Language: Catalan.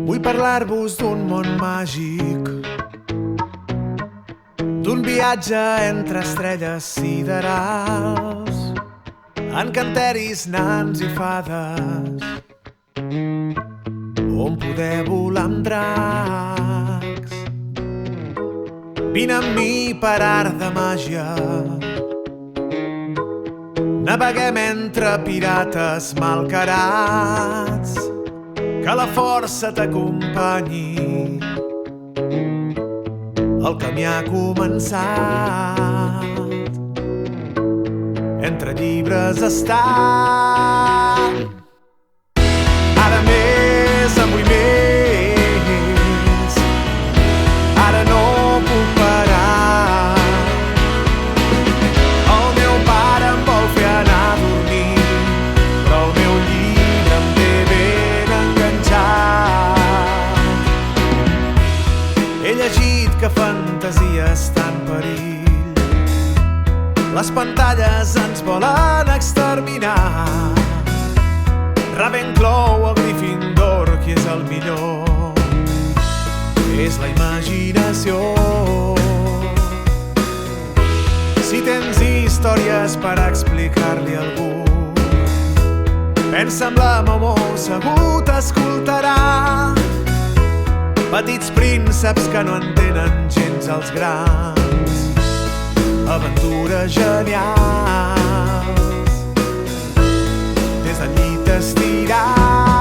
Vull parlar-vos d'un món màgic, d'un viatge entre estrelles siderals, encanteris, nans i fades, on poder volar amb dracs. Vine amb mi per art de màgia, naveguem entre pirates malcarats, que la força t'acompanyi, el camí ha començat. Entre llibres està, ara més, en vull més, ara no puc parar. El meu pare em vol fer anar a dormir, però el meu llibre em té ben enganxat. He llegit que fantasia està en perill, les pantalles ens volen exterminar. Ravenclaw o Gryffindor, qui és el millor? És la imaginació. Si tens històries per explicar-li a algú, pensa en la Momo, segur t'escoltarà. Petits prínceps que no entenen gens els grans, aventures genials, des del llit estirat.